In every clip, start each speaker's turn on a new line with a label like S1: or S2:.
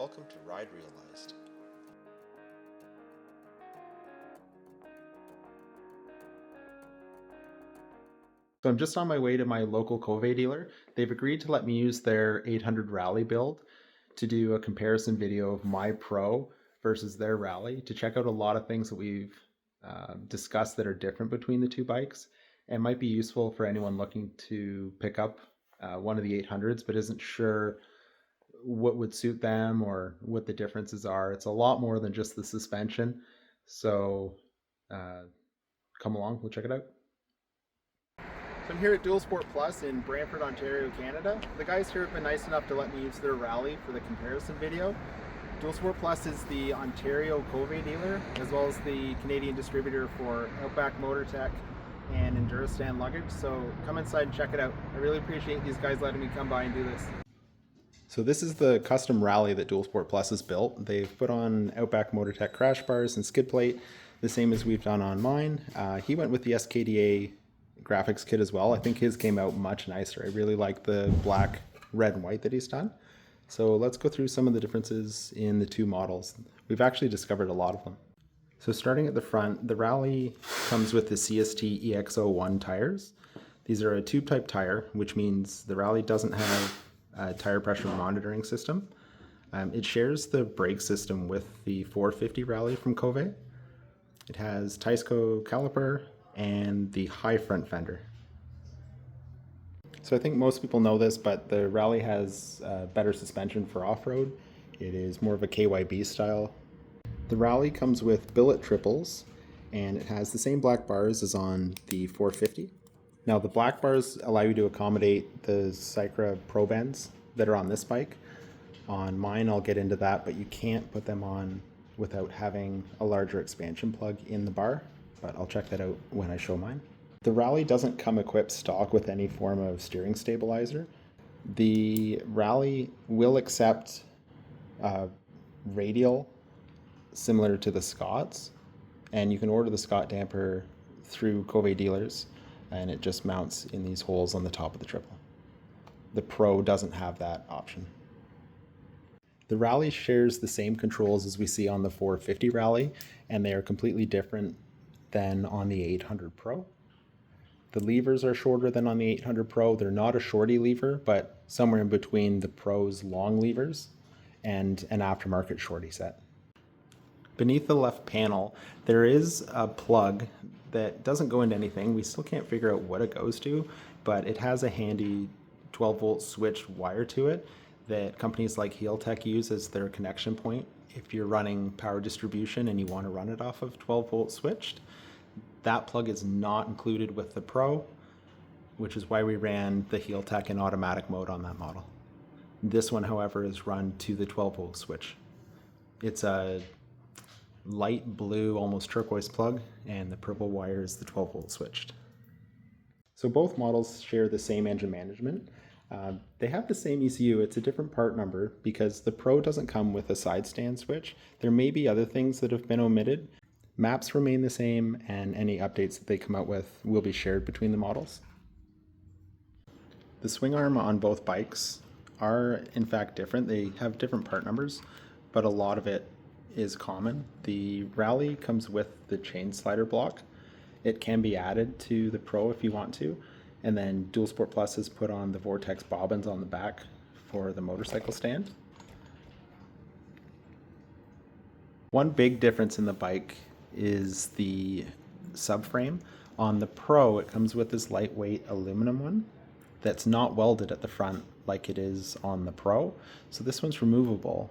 S1: Welcome to Ride Realized.
S2: So I'm just on my way to my local Kove dealer. They've agreed to let me use their 800 Rally build to do a comparison video of my Pro versus their Rally to check out a lot of things that we've discussed that are different between the two bikes and might be useful for anyone looking to pick up one of the 800s but isn't sure what would suit them or what the differences are. It's a lot more than just the suspension. So come along, we'll check it out. So I'm here at Dualsport Plus in Brantford, Ontario, Canada. The guys here have been nice enough to let me use their Rally for the comparison video. Dualsport Plus is the Ontario Kove dealer, as well as the Canadian distributor for Outback Motortech and Endurostan luggage. So come inside and check it out. I really appreciate these guys letting me come by and do this. So this is the custom Rally that Dualsport Plus has built. They've put on Outback Motortech crash bars and skid plate, the same as we've done on mine. He went with the SKDA graphics kit as well. I think his came out much nicer. I really like the black, red, and white that he's done. So let's go through some of the differences in the two models. We've actually discovered a lot of them. So starting at the front, the Rally comes with the CST EX01 tires. These are a tube type tire, which means the Rally doesn't have a tire pressure monitoring system. It shares the brake system with the 450 Rally from Kove. It has Teisco caliper and the high front fender. So I think most people know this, but the Rally has better suspension for off-road. It is more of a KYB style. The Rally comes with billet triples, and it has the same black bars as on the 450. Now the black bars allow you to accommodate the Cycra Pro bends that are on this bike. On mine, I'll get into that, but you can't put them on without having a larger expansion plug in the bar. But I'll check that out when I show mine. The Rally doesn't come equipped stock with any form of steering stabilizer. The Rally will accept radial similar to the Scots, and you can order the Scott damper through Kove dealers, and it just mounts in these holes on the top of the triple. The Pro doesn't have that option. The Rally shares the same controls as we see on the 450 Rally, and they are completely different than on the 800 Pro. The levers are shorter than on the 800 Pro. They're not a shorty lever, but somewhere in between the Pro's long levers and an aftermarket shorty set. Beneath the left panel, there is a plug that doesn't go into anything. We still can't figure out what it goes to, but it has a handy 12-volt switched wire to it that companies like Heltech use as their connection point if you're running power distribution and you want to run it off of 12-volt switched. That plug is not included with the Pro, which is why we ran the Heltech in automatic mode on that model. This one, however, is run to the 12-volt switch. It's a light blue, almost turquoise plug, and the purple wire is the 12-volt switched. So both models share the same engine management. They have the same ECU. It's a different part number because the Pro doesn't come with a side stand switch. There may be other things that have been omitted. Maps remain the same, and any updates that they come out with will be shared between the models. The swing arm on both bikes are in fact different. They have different part numbers, but a lot of it is common. The Rally comes with the chain slider block. It can be added to the Pro if you want to, and then Dualsport Plus has put on the Vortex bobbins on the back for the motorcycle stand. One big difference in the bike is the subframe. On the Pro, it comes with this lightweight aluminum one that's not welded at the front like it is on the Pro. So this one's removable.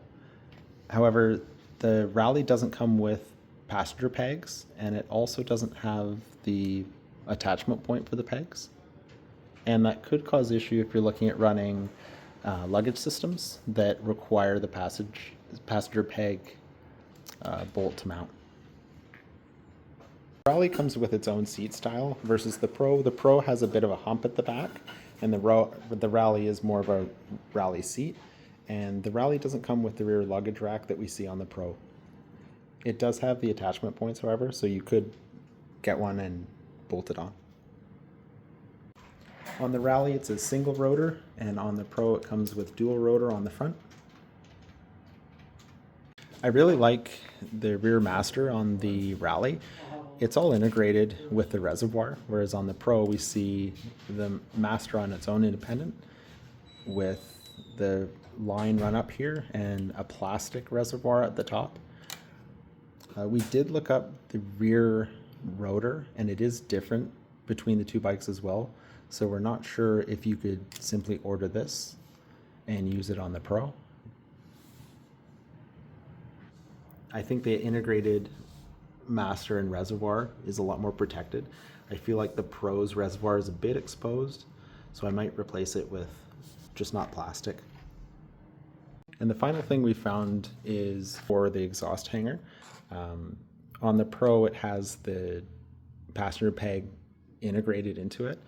S2: However, the Rally doesn't come with passenger pegs, and it also doesn't have the attachment point for the pegs. And that could cause issue if you're looking at running luggage systems that require the passenger peg bolt to mount. The Rally comes with its own seat style versus the Pro. The Pro has a bit of a hump at the back, and the Rally is more of a Rally seat. And the Rally doesn't come with the rear luggage rack that we see on the Pro. It does have the attachment points, however, so you could get one and bolt it on. On the Rally, it's a single rotor, and on the Pro, it comes with dual rotor on the front. I really like the rear master on the Rally. It's all integrated with the reservoir, whereas on the Pro we see the master on its own independent with the line run up here and a plastic reservoir at the top. We did look up the rear rotor, and it is different between the two bikes as well. So we're not sure if you could simply order this and use it on the Pro. I think the integrated master and reservoir is a lot more protected. I feel like the Pro's reservoir is a bit exposed, so I might replace it with just not plastic. And the final thing we found is for the exhaust hanger. On the Pro, it has the passenger peg integrated into it.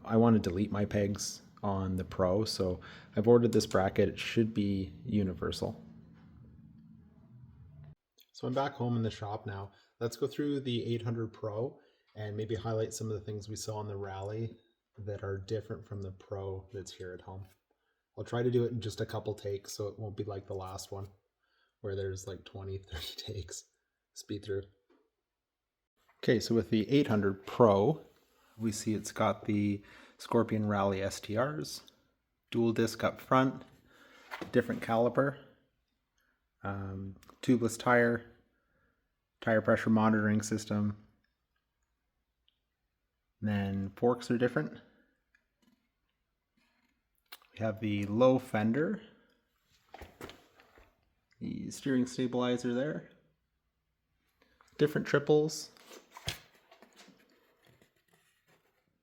S2: I want to delete my pegs on the Pro, so I've ordered this bracket. It should be universal. So I'm back home in the shop now. Let's go through the 800 Pro and maybe highlight some of the things we saw on the Rally that are different from the Pro that's here at home. I'll try to do it in just a couple takes so it won't be like the last one where there's like 20, 30 takes. Speed through. Okay, so with the 800 Pro, we see it's got the Scorpion Rally STRs, dual disc up front, different caliper, tubeless tire pressure monitoring system. And then forks are different. We have the low fender, the steering stabilizer there, different triples.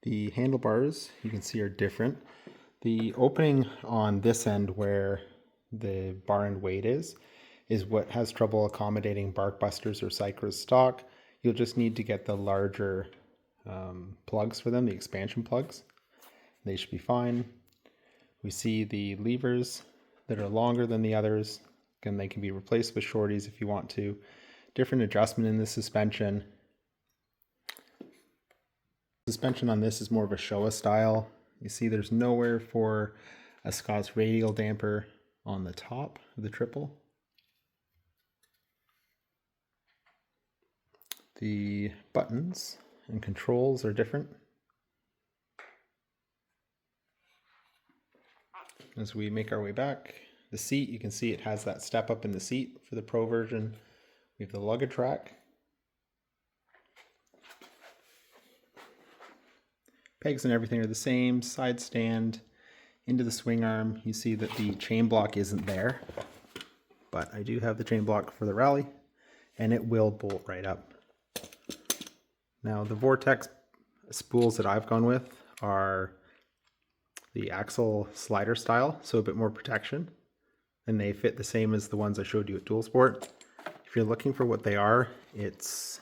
S2: The handlebars you can see are different. The opening on this end where the bar and weight is what has trouble accommodating Barkbusters or Cycra's stock. You'll just need to get the larger plugs for them, the expansion plugs. They should be fine. We see the levers that are longer than the others. Again, they can be replaced with shorties if you want to. Different adjustment in the suspension. Suspension on this is more of a Showa style. You see there's nowhere for a Scott's radial damper on the top of the triple. The buttons and controls are different. As we make our way back, the seat, you can see it has that step up in the seat for the Pro version. We have the luggage rack. Pegs and everything are the same. Side stand into the swing arm. You see that the chain block isn't there, but I do have the chain block for the Rally, and it will bolt right up. Now the Vortex spools that I've gone with are the axle slider style, so a bit more protection, and they fit the same as the ones I showed you at Dualsport. If you're looking for what they are, it's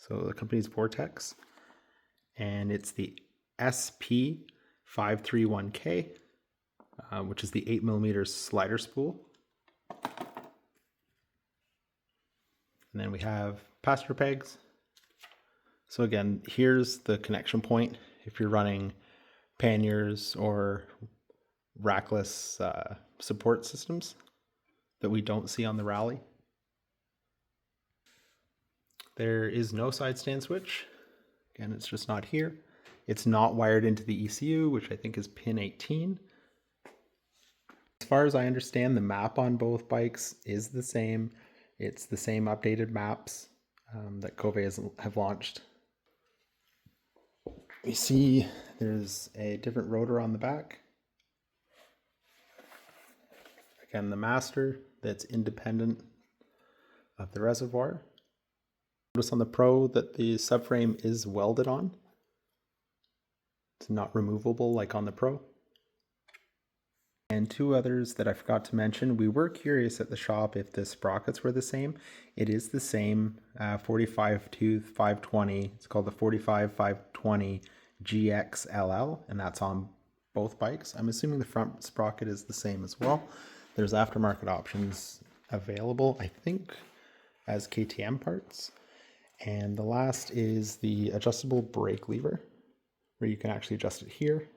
S2: the company's Vortex, and it's the SP531K, which is the 8mm slider spool. And then we have passenger pegs. So again, here's the connection point if you're running panniers or rackless support systems that we don't see on the Rally. There is no side stand switch. Again, it's just not here. It's not wired into the ECU, which I think is pin 18. As far as I understand, the map on both bikes is the same. It's the same updated maps that Kove have launched. We see there's a different rotor on the back. Again, the master that's independent of the reservoir. Notice on the Pro that the subframe is welded on. It's not removable like on the Pro. And two others that I forgot to mention. We were curious at the shop if the sprockets were the same. It is the same 45 tooth 520. It's called the 45 520 GXLL, and that's on both bikes. I'm assuming the front sprocket is the same as well. There's aftermarket options available, I think, as KTM parts. And the last is the adjustable brake lever, where you can actually adjust it here.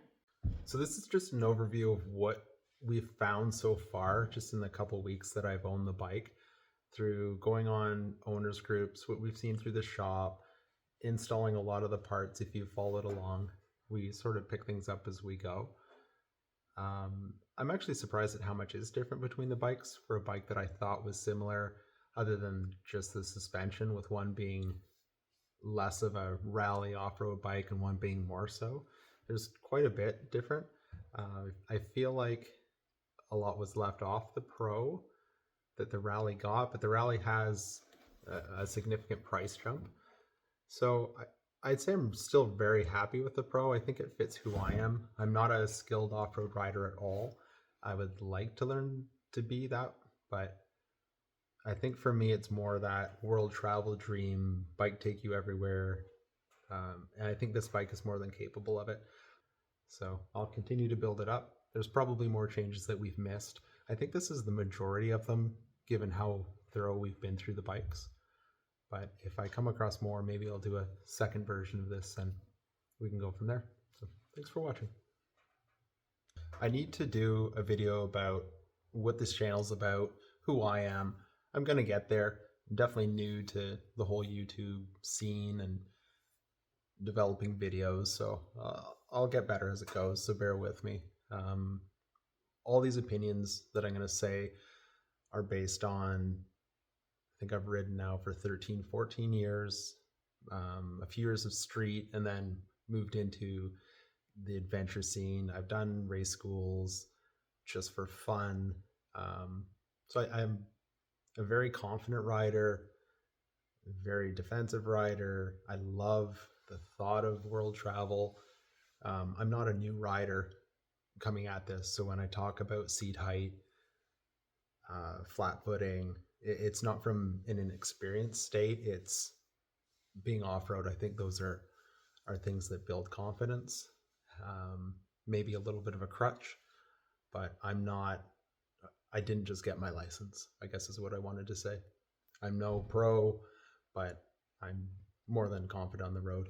S2: So this is just an overview of what we've found so far, just in the couple weeks that I've owned the bike. through going on owners groups, what we've seen through the shop, installing a lot of the parts. If you followed along, we sort of pick things up as we go. I'm actually surprised at how much is different between the bikes for a bike that I thought was similar, other than just the suspension, with one being less of a rally off-road bike and one being more so. There's quite a bit different. I feel like a lot was left off the Pro that the Rally got, but the Rally has a significant price jump. So I'd say I'm still very happy with the Pro. I think it fits who I am. I'm not a skilled off-road rider at all. I would like to learn to be that, but I think for me it's more that world travel dream, bike take you everywhere. And I think this bike is more than capable of it. So I'll continue to build it up. There's probably more changes that we've missed. I think this is the majority of them, given how thorough we've been through the bikes. But if I come across more, maybe I'll do a second version of this and we can go from there. So thanks for watching. I need to do a video about what this channel's about, who I am. I'm going to get there. I'm definitely new to the whole YouTube scene and developing videos, so I'll get better as it goes, so bear with me. All these opinions that I'm going to say are based on, I think I've ridden now for 13, 14 years, a few years of street, and then moved into the adventure scene. I've done race schools just for fun. So I'm a very confident rider, very defensive rider. I love the thought of world travel. I'm not a new rider coming at this, so when I talk about seat height, flat footing, it's not from in an experienced state. It's being off-road. I think those are things that build confidence. Maybe a little bit of a crutch, but I didn't just get my license, I guess is what I wanted to say. I'm no pro, but I'm more than confident on the road.